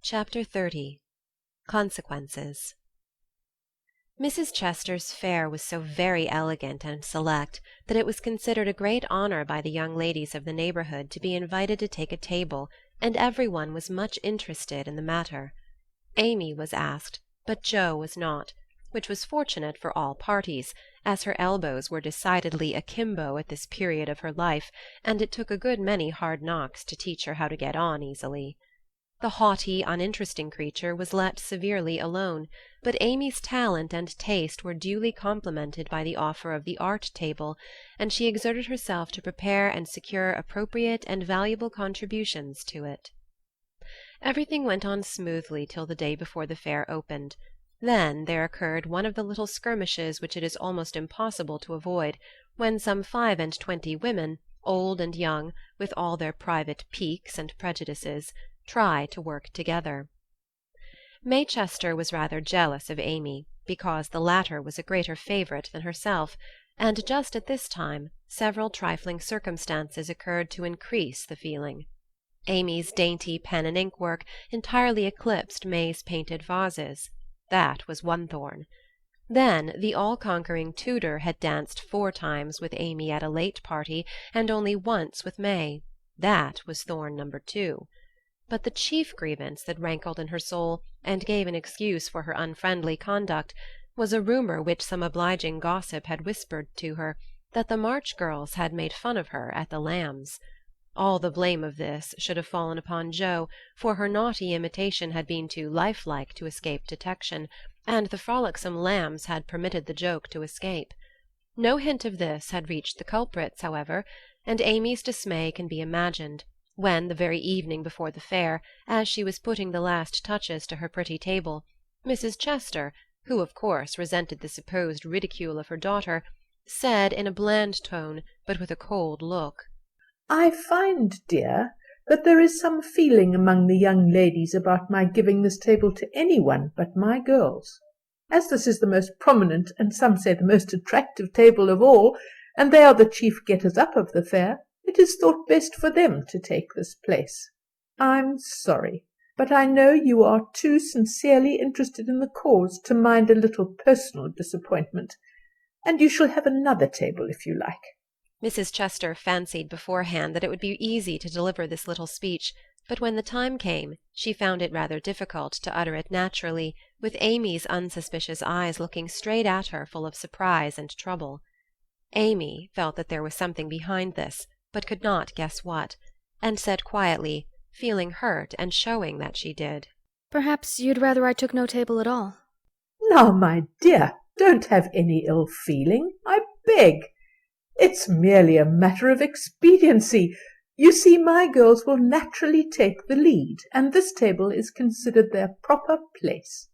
Chapter 30. Consequences. Mrs. Chester's fare was so very elegant and select that it was considered a great honor by the young ladies of the neighborhood to be invited to take a table, and every one was much interested in the matter. Amy was asked, but Joe was not, which was fortunate for all parties, as her elbows were decidedly akimbo at this period of her life, and it took a good many hard knocks to teach her how to get on easily. The haughty, uninteresting creature was let severely alone, but Amy's talent and taste were duly complimented by the offer of the art table, and she exerted herself to prepare and secure appropriate and valuable contributions to it. Everything went on smoothly till the day before the fair opened. Then there occurred one of the little skirmishes which it is almost impossible to avoid, when some 25 women, old and young, with all their private piques and prejudices, try to work together. May Chester was rather jealous of Amy, because the latter was a greater favourite than herself, and just at this time several trifling circumstances occurred to increase the feeling. Amy's dainty pen and ink work entirely eclipsed May's painted vases. That was one thorn. Then the all-conquering Tudor had danced 4 times with Amy at a late party, and only once with May. That was thorn number 2. But the chief grievance that rankled in her soul, and gave an excuse for her unfriendly conduct, was a rumour which some obliging gossip had whispered to her, that the March girls had made fun of her at the Lambs. All the blame of this should have fallen upon Joe, for her naughty imitation had been too lifelike to escape detection, and the frolicsome Lambs had permitted the joke to escape. No hint of this had reached the culprits, however, and Amy's dismay can be imagined, when, the very evening before the fair, as she was putting the last touches to her pretty table, Mrs. Chester, who of course resented the supposed ridicule of her daughter, said in a bland tone, but with a cold look, "I find, dear, that there is some feeling among the young ladies about my giving this table to any one but my girls. As this is the most prominent, and some say the most attractive table of all, and they are the chief getters-up of the fair, it is thought best for them to take this place. I'm sorry, but I know you are too sincerely interested in the cause to mind a little personal disappointment, and you shall have another table if you like." Mrs. Chester fancied beforehand that it would be easy to deliver this little speech, but when the time came she found it rather difficult to utter it naturally, with Amy's unsuspicious eyes looking straight at her full of surprise and trouble. Amy felt that there was something behind this, but could not guess what, and said quietly, feeling hurt and showing that she did, "Perhaps you'd rather I took no table at all." "Now, my dear, don't have any ill feeling, I beg. It's merely a matter of expediency. You see, my girls will naturally take the lead, and this table is considered their proper place.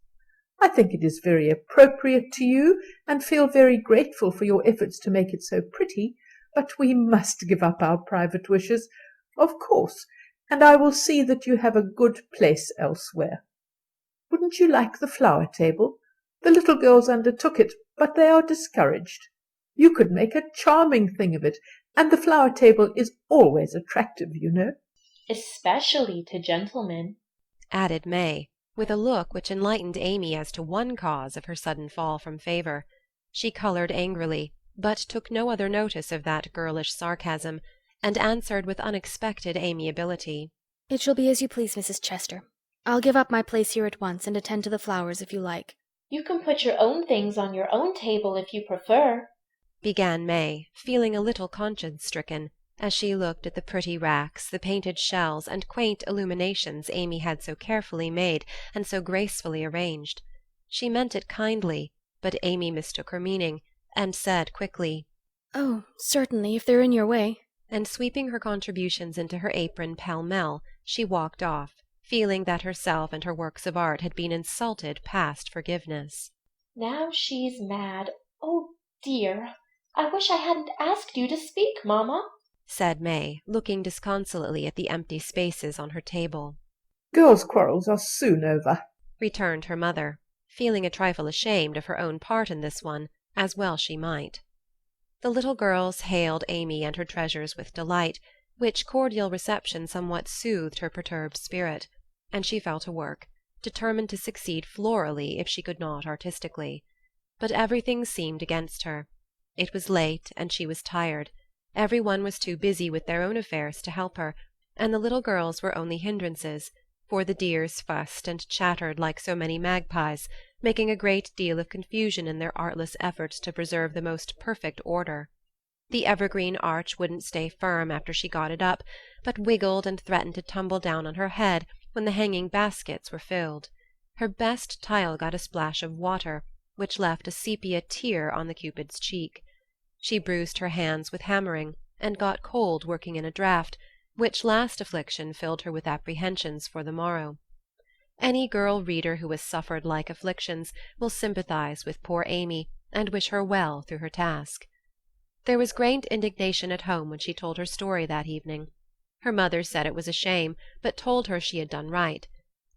I think it is very appropriate to you, and feel very grateful for your efforts to make it so pretty, but we must give up our private wishes, of course, and I will see that you have a good place elsewhere. Wouldn't you like the flower table? The little girls undertook it, but they are discouraged. You could make a charming thing of it, and the flower table is always attractive, you know." "Especially to gentlemen," added May, with a look which enlightened Amy as to one cause of her sudden fall from favour. She coloured angrily, but took no other notice of that girlish sarcasm, and answered with unexpected amiability, "It shall be as you please, Mrs. Chester. I'll give up my place here at once, and attend to the flowers if you like." "You can put your own things on your own table if you prefer," began May, feeling a little conscience-stricken, as she looked at the pretty racks, the painted shells, and quaint illuminations Amy had so carefully made and so gracefully arranged. She meant it kindly, but Amy mistook her meaning, and said quickly, "Oh, certainly, if they're in your way." And sweeping her contributions into her apron pell-mell, she walked off, feeling that herself and her works of art had been insulted past forgiveness. "Now she's mad. Oh, dear! I wish I hadn't asked you to speak, mamma," said May, looking disconsolately at the empty spaces on her table. "Girls' quarrels are soon over," returned her mother, feeling a trifle ashamed of her own part in this one, as well she might. The little girls hailed Amy and her treasures with delight, which cordial reception somewhat soothed her perturbed spirit. and she fell to work, determined to succeed florally if she could not artistically. But everything seemed against her. It was late, and she was tired. Every one was too busy with their own affairs to help her, and the little girls were only hindrances, for the dears fussed and chattered like so many magpies, making a great deal of confusion in their artless efforts to preserve the most perfect order. The evergreen arch wouldn't stay firm after she got it up, but wiggled and threatened to tumble down on her head when the hanging baskets were filled. Her best tile got a splash of water, which left a sepia tear on the Cupid's cheek. She bruised her hands with hammering, and got cold working in a draught, which last affliction filled her with apprehensions for the morrow. Any girl reader who has suffered like afflictions will sympathize with poor Amy, and wish her well through her task. There was great indignation at home when she told her story that evening. Her mother said it was a shame, but told her she had done right.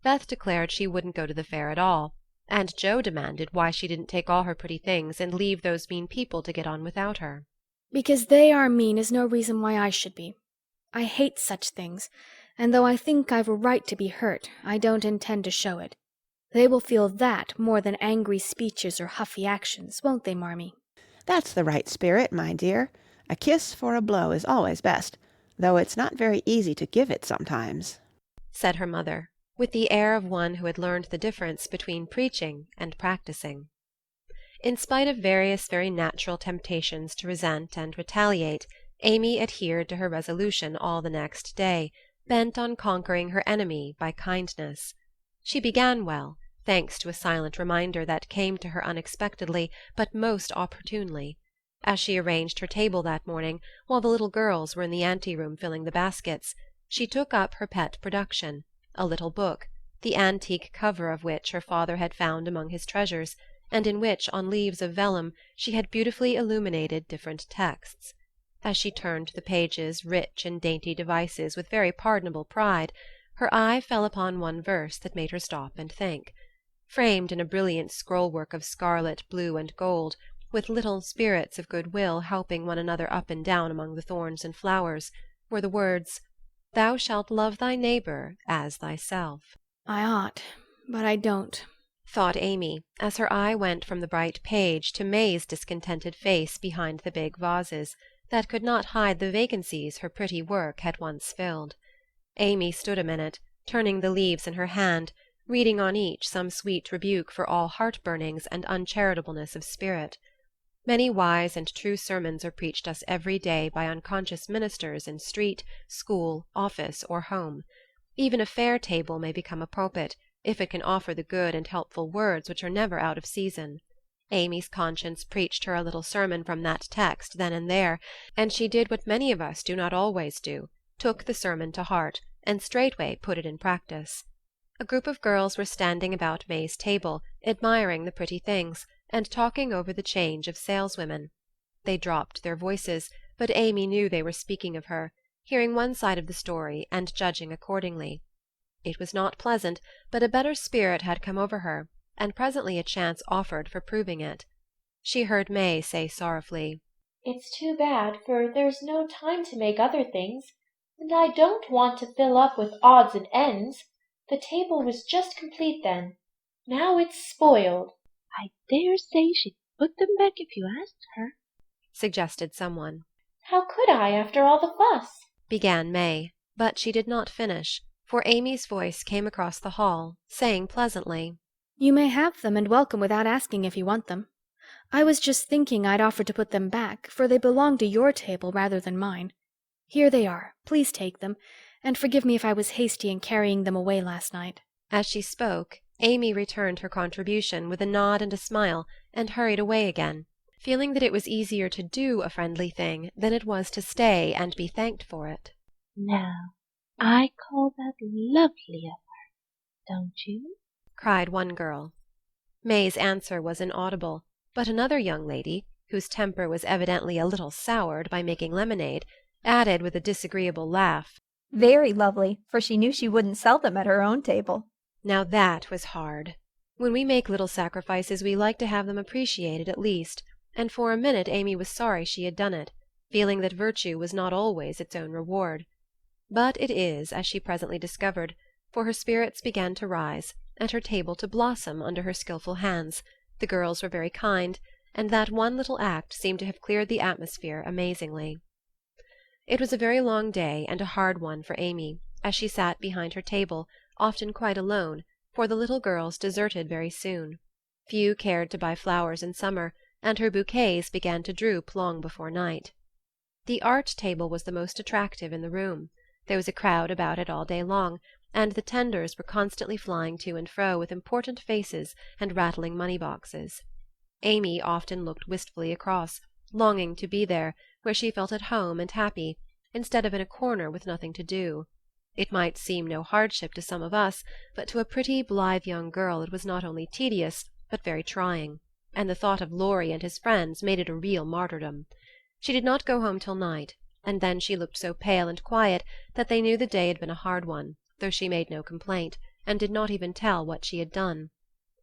Beth declared she wouldn't go to the fair at all, and Joe demanded why she didn't take all her pretty things and leave those mean people to get on without her. Because they are mean is no reason why I should be. I hate such things, and though I think I've a right to be hurt, I don't intend to show it. They will feel that more than angry speeches or huffy actions, won't they, Marmee? That's the right spirit, my dear. A kiss for a blow is always best, though it's not very easy to give it sometimes," said her mother, with the air of one who had learned the difference between preaching and practicing. In spite of various very natural temptations to resent and retaliate, Amy adhered to her resolution all the next day, bent on conquering her enemy by kindness. She began well, thanks to a silent reminder that came to her unexpectedly but most opportunely. As she arranged her table that morning, while the little girls were in the anteroom filling the baskets, she took up her pet production, a little book, the antique cover of which her father had found among his treasures, and in which, on leaves of vellum, she had beautifully illuminated different texts. As she turned the pages, rich in dainty devices, with very pardonable pride, her eye fell upon one verse that made her stop and think. Framed in a brilliant scroll-work of scarlet, blue, and gold, with little spirits of good-will helping one another up and down among the thorns and flowers, were the words, "Thou shalt love thy neighbor as thyself." I ought, but I don't, thought Amy, as her eye went from the bright page to May's discontented face behind the big vases, that could not hide the vacancies her pretty work had once filled. Amy stood a minute, turning the leaves in her hand, reading on each some sweet rebuke for all heart-burnings and uncharitableness of spirit. Many wise and true sermons are preached us every day by unconscious ministers in street, school, office, or home. Even a fair table may become a pulpit, if it can offer the good and helpful words which are never out of season. Amy's conscience preached her a little sermon from that text then and there, and she did what many of us do not always do, took the sermon to heart, and straightway put it in practice. A group of girls were standing about May's table, admiring the pretty things, and talking over the change of saleswomen. They dropped their voices, but Amy knew they were speaking of her, hearing one side of the story and judging accordingly. It was not pleasant, but a better spirit had come over her, and presently a chance offered for proving it. She heard May say sorrowfully, "It's too bad, for there's no time to make other things, and I don't want to fill up with odds and ends. The table was just complete then. Now it's spoiled." "I dare say she'd put them back if you asked her," suggested someone. "How could I, after all the fuss?" began May, but she did not finish, for Amy's voice came across the hall, saying pleasantly, You may have them and welcome without asking if you want them. I was just thinking I'd offer to put them back, for they belong to your table rather than mine. Here they are. Please take them, and forgive me if I was hasty in carrying them away last night." As she spoke, Amy returned her contribution with a nod and a smile, and hurried away again, feeling that it was easier to do a friendly thing than it was to stay and be thanked for it. "Now, I call that lovely of her, don't you?" cried one girl. May's answer was inaudible, but another young lady, whose temper was evidently a little soured by making lemonade, added with a disagreeable laugh, "Very lovely, for she knew she wouldn't sell them at her own table." Now that was hard. When we make little sacrifices we like to have them appreciated at least, and for a minute Amy was sorry she had done it, feeling that virtue was not always its own reward. But it is, as she presently discovered, for her spirits began to rise, and her table to blossom under her skilful hands. The girls were very kind, and that one little act seemed to have cleared the atmosphere amazingly. It was a very long day and a hard one for Amy, as she sat behind her table, often quite alone, for the little girls deserted very soon. Few cared to buy flowers in summer, and her bouquets began to droop long before night. The art table was the most attractive in the room. There was a crowd about it all day long, and the tenders were constantly flying to and fro with important faces and rattling money-boxes. Amy often looked wistfully across, longing to be there, where she felt at home and happy, instead of in a corner with nothing to do. It might seem no hardship to some of us, but to a pretty, blithe young girl it was not only tedious, but very trying, and the thought of Laurie and his friends made it a real martyrdom. She did not go home till night, and then she looked so pale and quiet that they knew the day had been a hard one, though she made no complaint, and did not even tell what she had done.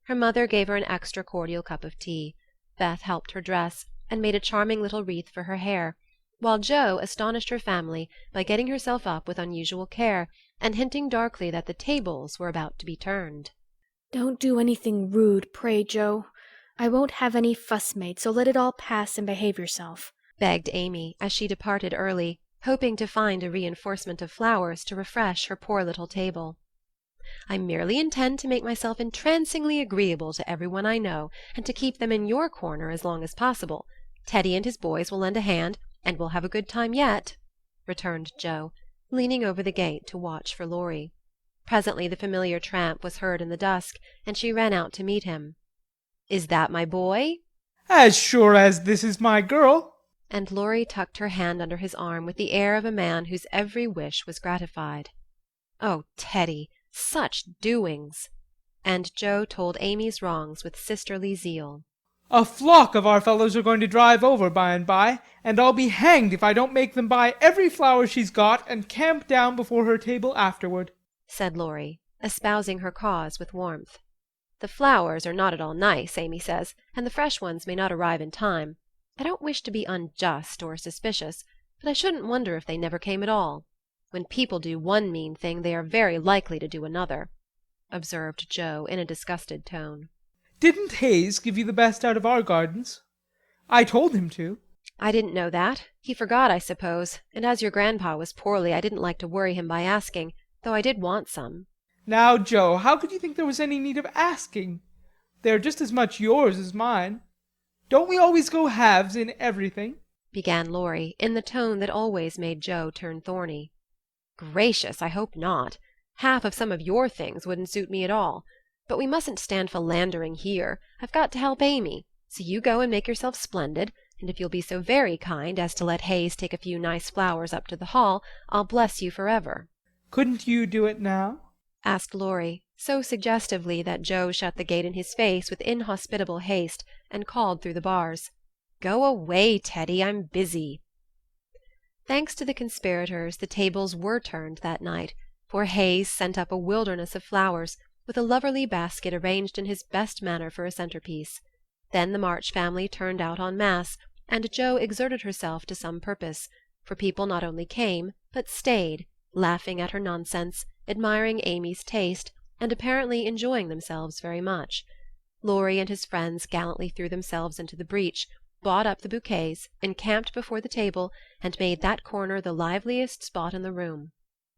Her mother gave her an extra cordial cup of tea. Beth helped her dress, and made a charming little wreath for her hair, while Jo astonished her family by getting herself up with unusual care, and hinting darkly that the tables were about to be turned. Don't do anything rude, pray, Jo. I won't have any fuss made, so let it all pass and behave yourself, begged Amy, as she departed early, hoping to find a reinforcement of flowers to refresh her poor little table. I merely intend to make myself entrancingly agreeable to every one I know, and to keep them in your corner as long as possible. Teddy and his boys will lend a hand, and we'll have a good time yet, returned Jo, leaning over the gate to watch for Laurie. Presently the familiar tramp was heard in the dusk, and she ran out to meet him. "Is that my boy?" As sure as this is my girl. And Laurie tucked her hand under his arm with the air of a man whose every wish was gratified. "Oh, Teddy, such doings!" And Jo told Amy's wrongs with sisterly zeal. A flock of our fellows are going to drive over by and by, and I'll be hanged if I don't make them buy every flower she's got and camp down before her table afterward, said Laurie, espousing her cause with warmth. "The flowers are not at all nice, Amy says, and the fresh ones may not arrive in time. I don't wish to be unjust or suspicious, but I shouldn't wonder if they never came at all. When people do one mean thing they are very likely to do another," observed Jo in a disgusted tone. Didn't Hayes give you the best out of our gardens? I told him to. "I didn't know that. He forgot, I suppose, and as your grandpa was poorly I didn't like to worry him by asking, though I did want some." Now, Jo, how could you think there was any need of asking? They're just as much yours as mine. Don't we always go halves in everything? began Laurie, in the tone that always made Jo turn thorny. "Gracious, I hope not. Half of some of your things wouldn't suit me at all. But we mustn't stand philandering here. I've got to help Amy, so you go and make yourself splendid, and if you'll be so very kind as to let Hayes take a few nice flowers up to the hall, I'll bless you forever." Couldn't you do it now? asked Laurie, so suggestively that Jo shut the gate in his face with inhospitable haste, and called through the bars, "Go away, Teddy, I'm busy." Thanks to the conspirators, the tables were turned that night, for Hayes sent up a wilderness of flowers, with a loverly basket arranged in his best manner for a centrepiece. Then the March family turned out en masse, and Jo exerted herself to some purpose, for people not only came, but stayed, laughing at her nonsense, admiring Amy's taste, and apparently enjoying themselves very much. Laurie and his friends gallantly threw themselves into the breach, bought up the bouquets, encamped before the table, and made that corner the liveliest spot in the room.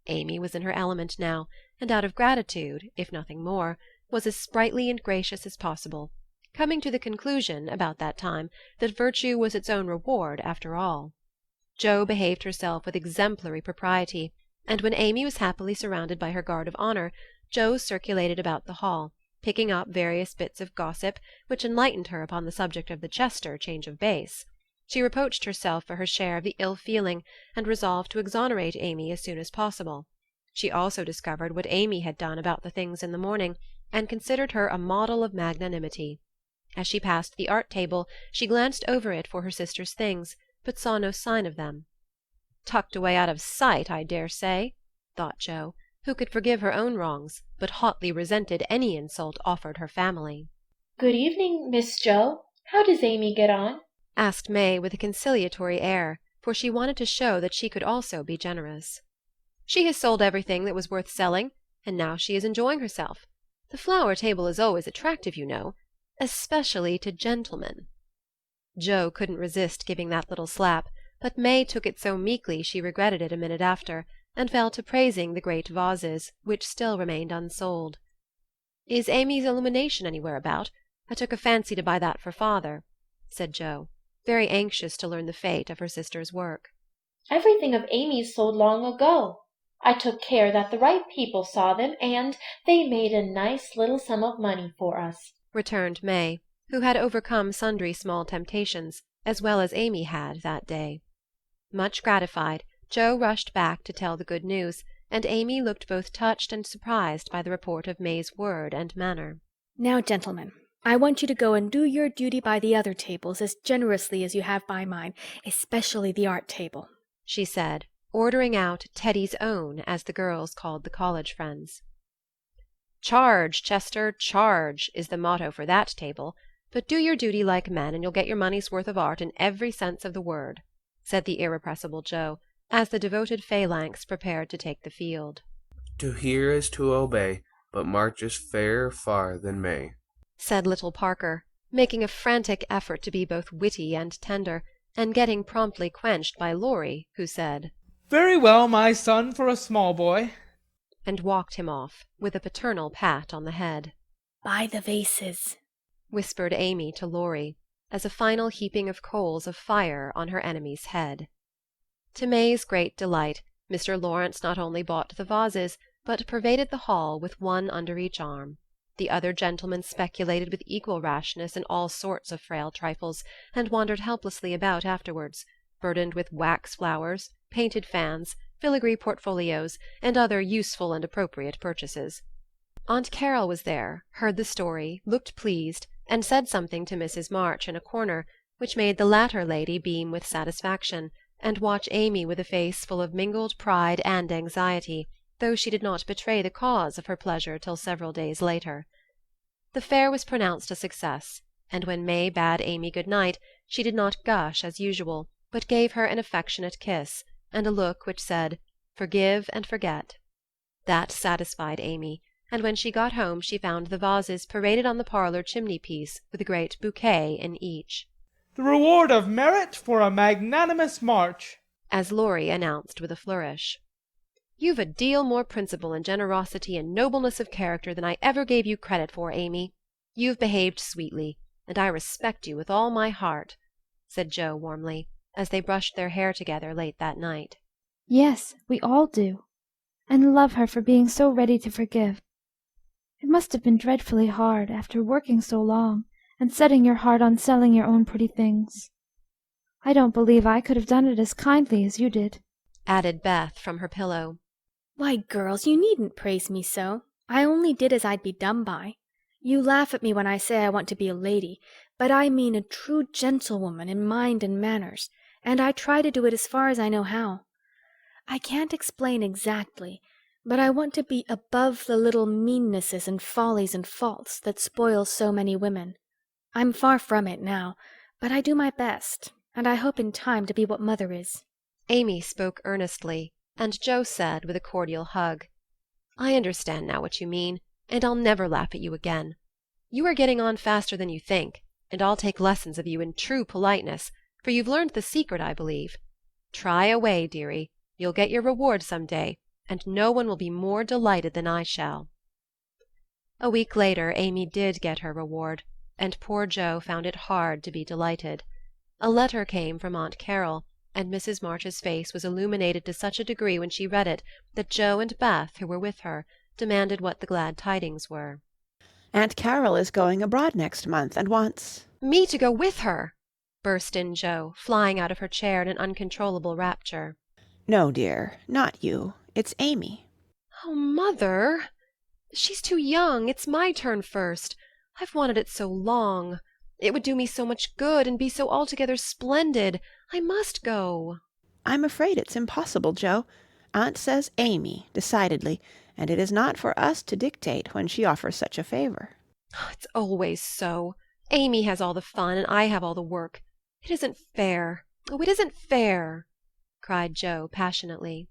Amy was in her element now, and out of gratitude, if nothing more, was as sprightly and gracious as possible, coming to the conclusion, about that time, that virtue was its own reward after all. Jo behaved herself with exemplary propriety, and when Amy was happily surrounded by her guard of honor, Jo circulated about the hall, picking up various bits of gossip which enlightened her upon the subject of the Chester change of base. She reproached herself for her share of the ill-feeling, and resolved to exonerate Amy as soon as possible. She also discovered what Amy had done about the things in the morning, and considered her a model of magnanimity. As she passed the art table she glanced over it for her sister's things, but saw no sign of them. "Tucked away out of sight, I dare say," thought Jo, who could forgive her own wrongs, but hotly resented any insult offered her family. "Good evening, Miss Jo. How does Amy get on?" asked May with a conciliatory air, for she wanted to show that she could also be generous. "She has sold everything that was worth selling. and now she is enjoying herself. The flower table is always attractive, you know, especially to gentlemen." Joe couldn't resist giving that little slap, but May took it so meekly she regretted it a minute after, and fell to praising the great vases, which still remained unsold. "Is Amy's illumination anywhere about? I took a fancy to buy that for father," said Joe, very anxious to learn the fate of her sister's work. Everything of Amy's sold long ago. I took care that the right people saw them, and they made a nice little sum of money for us," returned May, who had overcome sundry small temptations, as well as Amy had that day. Much gratified, Joe rushed back to tell the good news, and Amy looked both touched and surprised by the report of May's word and manner. Now, gentlemen, I want you to go and do your duty by the other tables as generously as you have by mine, especially the art table," she said, ordering out Teddy's own, as the girls called the college friends. "Charge, Chester, charge," is the motto for that table, but do your duty like men, and you'll get your money's worth of art in every sense of the word," said the irrepressible Joe, as the devoted phalanx prepared to take the field. "To hear is to obey, but March is fairer far than May," said little Parker, making a frantic effort to be both witty and tender, and getting promptly quenched by Laurie, who said, "Very well, my son, for a small boy," and walked him off, with a paternal pat on the head. "Buy the vases," whispered Amy to Laurie, as a final heaping of coals of fire on her enemy's head. To May's great delight, Mr. Lawrence not only bought the vases, but pervaded the hall with one under each arm. The other gentlemen speculated with equal rashness in all sorts of frail trifles, and wandered helplessly about afterwards, burdened with wax flowers, painted fans, filigree portfolios, and other useful and appropriate purchases. Aunt Carol was there, heard the story, looked pleased, and said something to Mrs. March in a corner, which made the latter lady beam with satisfaction, and watch Amy with a face full of mingled pride and anxiety, though she did not betray the cause of her pleasure till several days later. The fair was pronounced a success, and when May bade Amy good night, she did not gush as usual, but gave her an affectionate kiss, and a look which said, "Forgive and forget." That satisfied Amy, and when she got home she found the vases paraded on the parlor chimney-piece with a great bouquet in each. "The reward of merit for a magnanimous march," as Laurie announced with a flourish. "You've a deal more principle and generosity and nobleness of character than I ever gave you credit for, Amy. You've behaved sweetly, and I respect you with all my heart," said Joe warmly, as they brushed their hair together late that night. Yes, we all do. And love her for being so ready to forgive. It must have been dreadfully hard, after working so long, and setting your heart on selling your own pretty things. I don't believe I could have done it as kindly as you did," added Beth from her pillow. "Why, girls, you needn't praise me so. I only did as I'd be done by. You laugh at me when I say I want to be a lady, but I mean a true gentlewoman in mind and manners, and I try to do it as far as I know how. I can't explain exactly, but I want to be above the little meannesses and follies and faults that spoil so many women. I'm far from it now, but I do my best, and I hope in time to be what Mother is." Amy spoke earnestly, and Joe said with a cordial hug, "I understand now what you mean, and I'll never laugh at you again. You are getting on faster than you think, and I'll take lessons of you in true politeness, for you've learned the secret, I believe. Try away, dearie. You'll get your reward some day, and no one will be more delighted than I shall." A week later Amy did get her reward, and poor Joe found it hard to be delighted. A letter came from Aunt Carol, and Mrs. March's face was illuminated to such a degree when she read it that Joe and Beth, who were with her, demanded what the glad tidings were. Aunt Carol is going abroad next month and wants... "Me to go with her!" burst in Joe, flying out of her chair in an uncontrollable rapture. No, dear, not you. It's Amy. "Oh, Mother! She's too young. It's my turn first. I've wanted it so long. It would do me so much good, and be so altogether splendid. I must go." I'm afraid it's impossible, Joe. Aunt says Amy, decidedly, and it is not for us to dictate when she offers such a favor. "It's always so. Amy has all the fun, and I have all the work. It isn't fair. Oh, it isn't fair!" cried Joe passionately.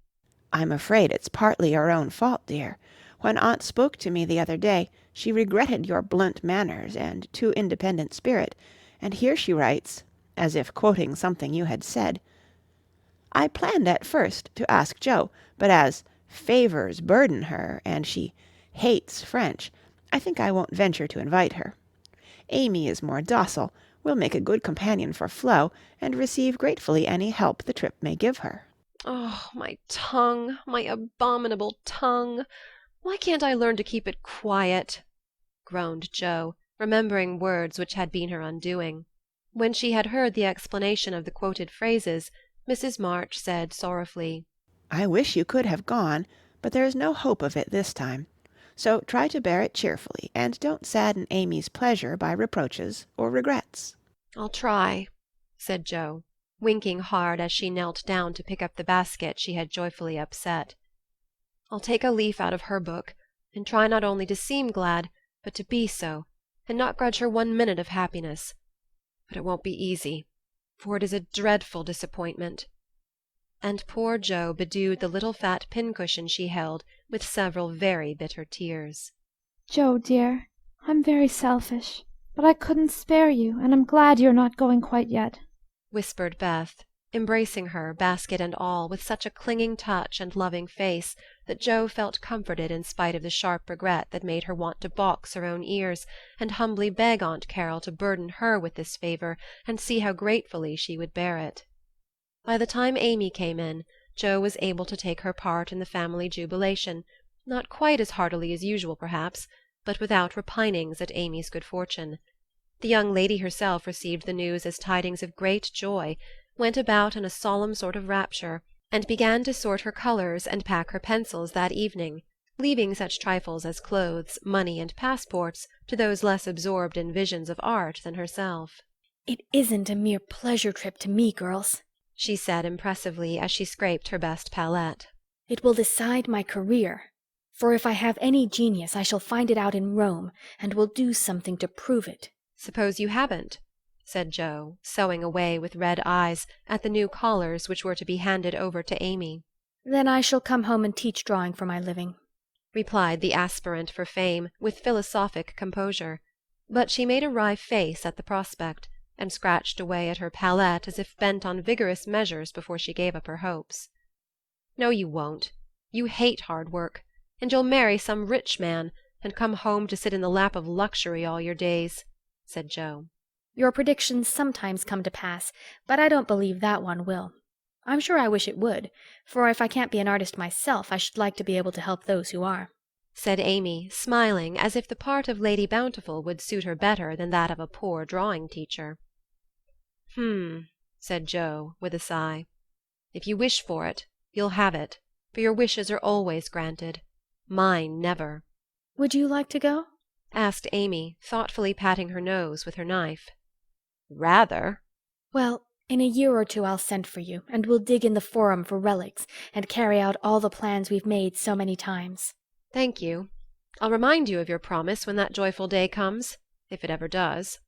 I'm afraid it's partly our own fault, dear. When Aunt spoke to me the other day, she regretted your blunt manners and too independent spirit, and here she writes, as if quoting something you had said, "I planned at first to ask Jo, but as favours burden her, and she hates French, I think I won't venture to invite her. Amy is more docile, will make a good companion for Flo, and receive gratefully any help the trip may give her." Oh, my tongue, my abominable tongue! Why can't I learn to keep it quiet? Groaned Jo, remembering words which had been her undoing. When she had heard the explanation of the quoted phrases, Mrs. March said sorrowfully, "I wish you could have gone, but there is no hope of it this time. So try to bear it cheerfully, and don't sadden Amy's pleasure by reproaches or regrets." "I'll try," said Jo, winking hard as she knelt down to pick up the basket she had joyfully upset. "I'll take a leaf out of her book, and try not only to seem glad, but to be so, and not grudge her 1 minute of happiness. But it won't be easy, for it is a dreadful disappointment." And poor Jo bedewed the little fat pincushion she held with several very bitter tears. Joe, dear, I'm very selfish, but I couldn't spare you, and I'm glad you're not going quite yet," whispered Beth, embracing her, basket and all, with such a clinging touch and loving face that Jo felt comforted in spite of the sharp regret that made her want to box her own ears and humbly beg Aunt Carroll to burden her with this favour and see how gratefully she would bear it. By the time Amy came in, Jo was able to take her part in the family jubilation, not quite as heartily as usual perhaps, but without repinings at Amy's good fortune. The young lady herself received the news as tidings of great joy, went about in a solemn sort of rapture, and began to sort her colours and pack her pencils that evening, leaving such trifles as clothes, money, and passports to those less absorbed in visions of art than herself. It isn't a mere pleasure trip to me, girls, she said impressively as she scraped her best palette. It will decide my career. For if I have any genius, I shall find it out in Rome, and will do something to prove it. Suppose you haven't, said Jo, sewing away with red eyes at the new collars which were to be handed over to Amy. Then I shall come home and teach drawing for my living, replied the aspirant for fame with philosophic composure. But she made a wry face at the prospect, and scratched away at her palette as if bent on vigorous measures before she gave up her hopes. "No, you won't. You hate hard work, and you'll marry some rich man, and come home to sit in the lap of luxury all your days," said Jo. Your predictions sometimes come to pass, but I don't believe that one will. I'm sure I wish it would, for if I can't be an artist myself, I should like to be able to help those who are, said Amy, smiling as if the part of Lady Bountiful would suit her better than that of a poor drawing-teacher. Said Jo, with a sigh. "If you wish for it, you'll have it, for your wishes are always granted. Mine never." Would you like to go? asked Amy, thoughtfully patting her nose with her knife. "Rather." Well, in a year or two I'll send for you, and we'll dig in the Forum for relics, and carry out all the plans we've made so many times. "Thank you. I'll remind you of your promise when that joyful day comes, if it ever does,"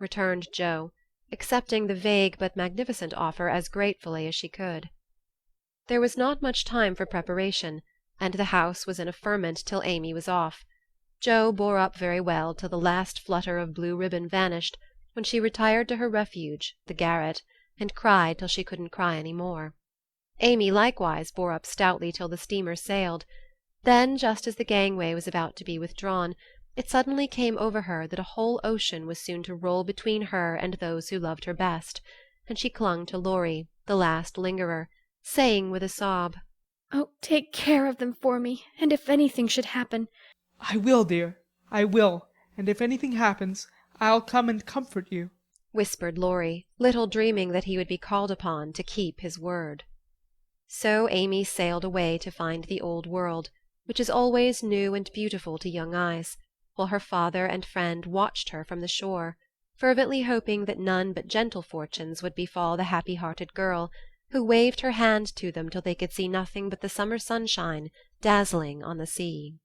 returned Jo, accepting the vague but magnificent offer as gratefully as she could. There was not much time for preparation, and the house was in a ferment till Amy was off. Jo bore up very well till the last flutter of blue ribbon vanished, when she retired to her refuge, the garret, and cried till she couldn't cry any more. Amy likewise bore up stoutly till the steamer sailed. Then, just as the gangway was about to be withdrawn, it suddenly came over her that a whole ocean was soon to roll between her and those who loved her best, and she clung to Laurie, the last lingerer, saying with a sob, "Oh, take care of them for me, and if anything should happen—" "I will, dear, I will, and if anything happens, I'll come and comfort you," whispered Laurie, little dreaming that he would be called upon to keep his word. So Amy sailed away to find the old world, which is always new and beautiful to young eyes, while her father and friend watched her from the shore, fervently hoping that none but gentle fortunes would befall the happy-hearted girl, who waved her hand to them till they could see nothing but the summer sunshine dazzling on the sea.